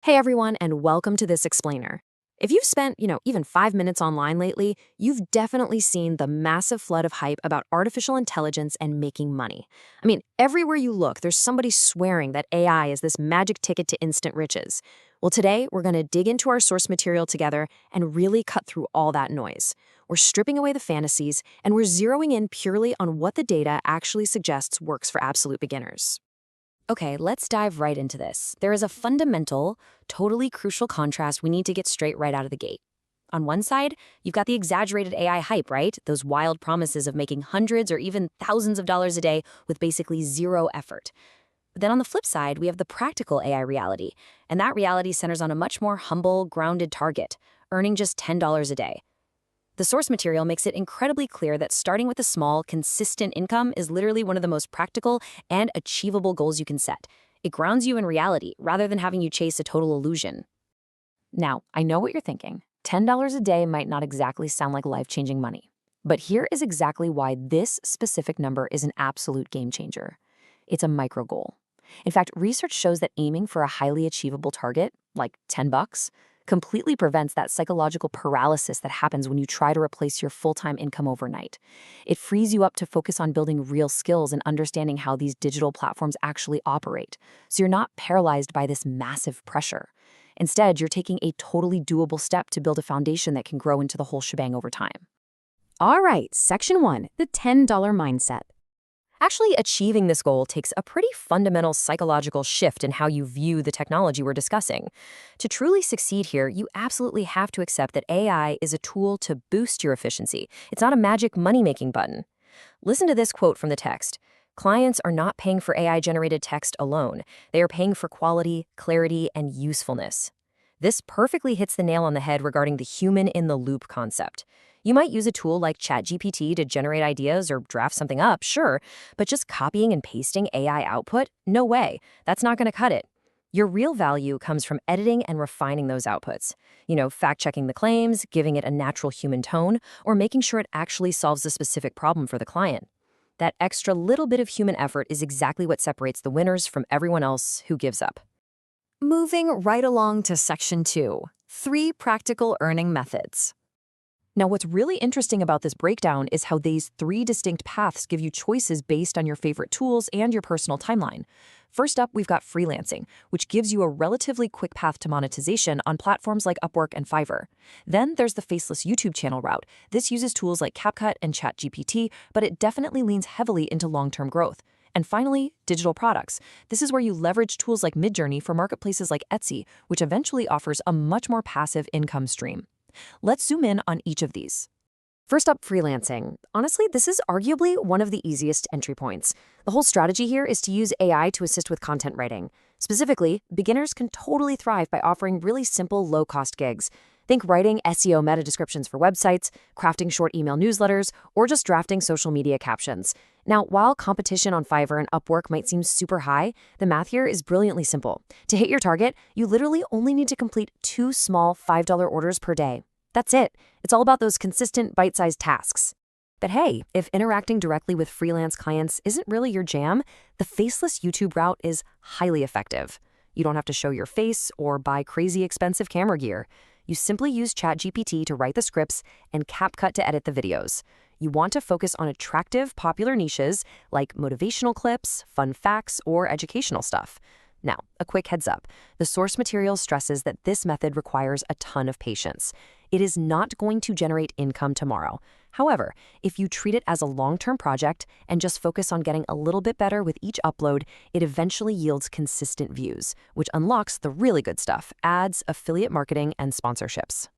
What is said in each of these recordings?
Hey everyone, and welcome to this explainer. If you've spent, even 5 minutes online lately, you've definitely seen the massive flood of hype about artificial intelligence and making money. Everywhere you look, there's somebody swearing that AI is this magic ticket to instant riches. Well, today, we're going to dig into our source material together and really cut through all that noise. We're stripping away the fantasies, and we're zeroing in purely on what the data actually suggests works for absolute beginners. Okay, let's dive right into this. There is a fundamental, totally crucial contrast we need to get straight right out of the gate. On one side, you've got the exaggerated AI hype, right? Those wild promises of making hundreds or even thousands of dollars a day with basically zero effort. But then on the flip side, we have the practical AI reality, and that reality centers on a much more humble, grounded target, earning just $10 a day. The source material makes it incredibly clear that starting with a small, consistent income is literally one of the most practical and achievable goals you can set. It grounds you in reality rather than having you chase a total illusion. Now, I know what you're thinking. $10 a day might not exactly sound like life-changing money. But here is exactly why this specific number is an absolute game changer. It's a micro goal. In fact, research shows that aiming for a highly achievable target, like $10, completely prevents that psychological paralysis that happens when you try to replace your full-time income overnight. It frees you up to focus on building real skills and understanding how these digital platforms actually operate, so you're not paralyzed by this massive pressure. Instead, you're taking a totally doable step to build a foundation that can grow into the whole shebang over time. All right, Section 1, the $10 mindset. Actually, achieving this goal takes a pretty fundamental psychological shift in how you view the technology we're discussing. To truly succeed here, you absolutely have to accept that AI is a tool to boost your efficiency. It's not a magic money-making button. Listen to this quote from the text. Clients are not paying for AI-generated text alone. They are paying for quality, clarity, and usefulness. This perfectly hits the nail on the head regarding the human-in-the-loop concept. You might use a tool like ChatGPT to generate ideas or draft something up, sure, but just copying and pasting AI output? No way. That's not going to cut it. Your real value comes from editing and refining those outputs. Fact-checking the claims, giving it a natural human tone, or making sure it actually solves a specific problem for the client. That extra little bit of human effort is exactly what separates the winners from everyone else who gives up. Moving right along to Section 2, 3 practical earning methods. Now, what's really interesting about this breakdown is how these 3 distinct paths give you choices based on your favorite tools and your personal timeline. First up, we've got freelancing, which gives you a relatively quick path to monetization on platforms like Upwork and Fiverr. Then there's the Faceless YouTube channel route. This uses tools like CapCut and ChatGPT, but it definitely leans heavily into long-term growth. And finally, digital products. This is where you leverage tools like Midjourney for marketplaces like Etsy, which eventually offers a much more passive income stream. Let's zoom in on each of these. First up, freelancing. Honestly, this is arguably one of the easiest entry points. The whole strategy here is to use AI to assist with content writing. Specifically, beginners can totally thrive by offering really simple, low-cost gigs. Think writing SEO meta descriptions for websites, crafting short email newsletters, or just drafting social media captions. Now, while competition on Fiverr and Upwork might seem super high, the math here is brilliantly simple. To hit your target, you literally only need to complete 2 small $5 orders per day. That's it. It's all about those consistent, bite-sized tasks. But hey, if interacting directly with freelance clients isn't really your jam, the Faceless YouTube route is highly effective. You don't have to show your face or buy crazy expensive camera gear. You simply use ChatGPT to write the scripts and CapCut to edit the videos. You want to focus on attractive, popular niches like motivational clips, fun facts, or educational stuff. Now, a quick heads up. The source material stresses that this method requires a ton of patience. It is not going to generate income tomorrow. However, if you treat it as a long-term project and just focus on getting a little bit better with each upload, it eventually yields consistent views, which unlocks the really good stuff: ads, affiliate marketing, and sponsorships.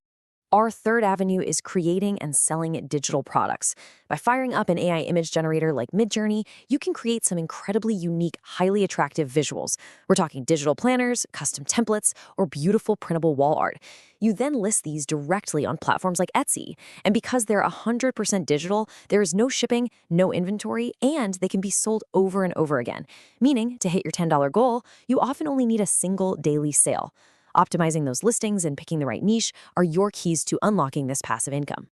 Our third avenue is creating and selling digital products. By firing up an AI image generator like Midjourney, you can create some incredibly unique, highly attractive visuals. We're talking digital planners, custom templates, or beautiful printable wall art. You then list these directly on platforms like Etsy. And because they're 100% digital, there is no shipping, no inventory, and they can be sold over and over again. Meaning, to hit your $10 goal, you often only need a single daily sale. Optimizing those listings and picking the right niche are your keys to unlocking this passive income.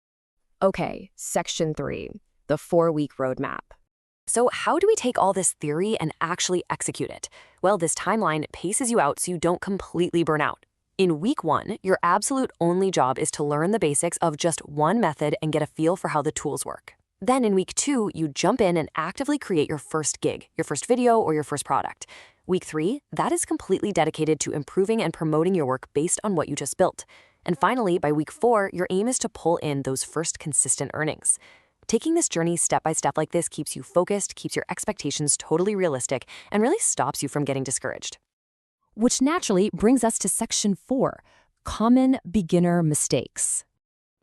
Okay, Section 3, the 4-week roadmap. So how do we take all this theory and actually execute it? Well, this timeline paces you out so you don't completely burn out. In week 1, your absolute only job is to learn the basics of just one method and get a feel for how the tools work. Then in week 2, you jump in and actively create your first gig, your first video, or your first product. Week 3, that is completely dedicated to improving and promoting your work based on what you just built. And finally, by week 4, your aim is to pull in those first consistent earnings. Taking this journey step by step like this keeps you focused, keeps your expectations totally realistic, and really stops you from getting discouraged. Which naturally brings us to section 4, common beginner mistakes.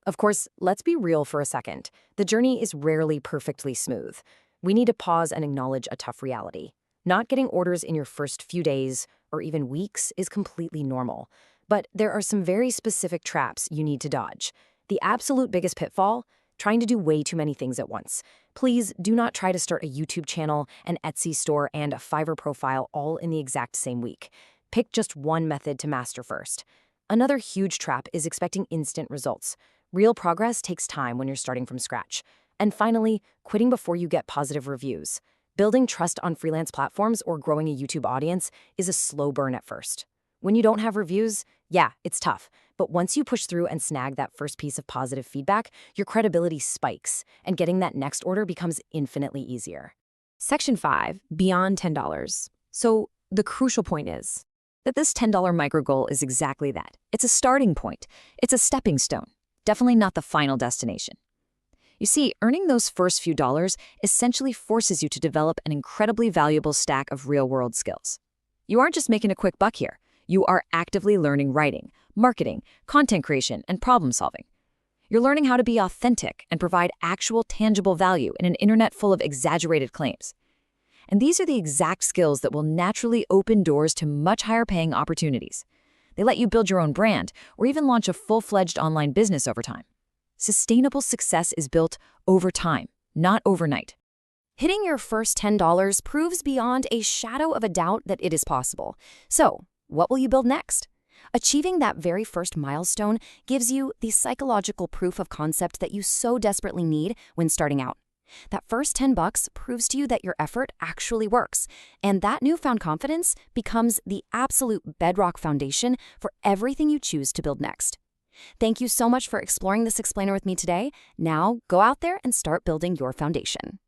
Of course, let's be real for a second. The journey is rarely perfectly smooth. We need to pause and acknowledge a tough reality. Not getting orders in your first few days or even weeks is completely normal. But there are some very specific traps you need to dodge. The absolute biggest pitfall: trying to do way too many things at once. Please do not try to start a YouTube channel, an Etsy store, and a Fiverr profile all in the exact same week. Pick just one method to master first. Another huge trap is expecting instant results. Real progress takes time when you're starting from scratch. And finally, quitting before you get positive reviews. Building trust on freelance platforms or growing a YouTube audience is a slow burn at first. When you don't have reviews, yeah, it's tough. But once you push through and snag that first piece of positive feedback, your credibility spikes, and getting that next order becomes infinitely easier. Section 5, beyond $10. So the crucial point is that this $10 micro goal is exactly that. It's a starting point. It's a stepping stone. Definitely not the final destination. You see, earning those first few dollars essentially forces you to develop an incredibly valuable stack of real-world skills. You aren't just making a quick buck here. You are actively learning writing, marketing, content creation, and problem solving. You're learning how to be authentic and provide actual tangible value in an internet full of exaggerated claims. And these are the exact skills that will naturally open doors to much higher paying opportunities. They let you build your own brand or even launch a full-fledged online business over time. Sustainable success is built over time, not overnight. Hitting your first $10 proves beyond a shadow of a doubt that it is possible. So, what will you build next? Achieving that very first milestone gives you the psychological proof of concept that you so desperately need when starting out. That first $10 proves to you that your effort actually works, and that newfound confidence becomes the absolute bedrock foundation for everything you choose to build next. Thank you so much for exploring this explainer with me today. Now, go out there and start building your foundation.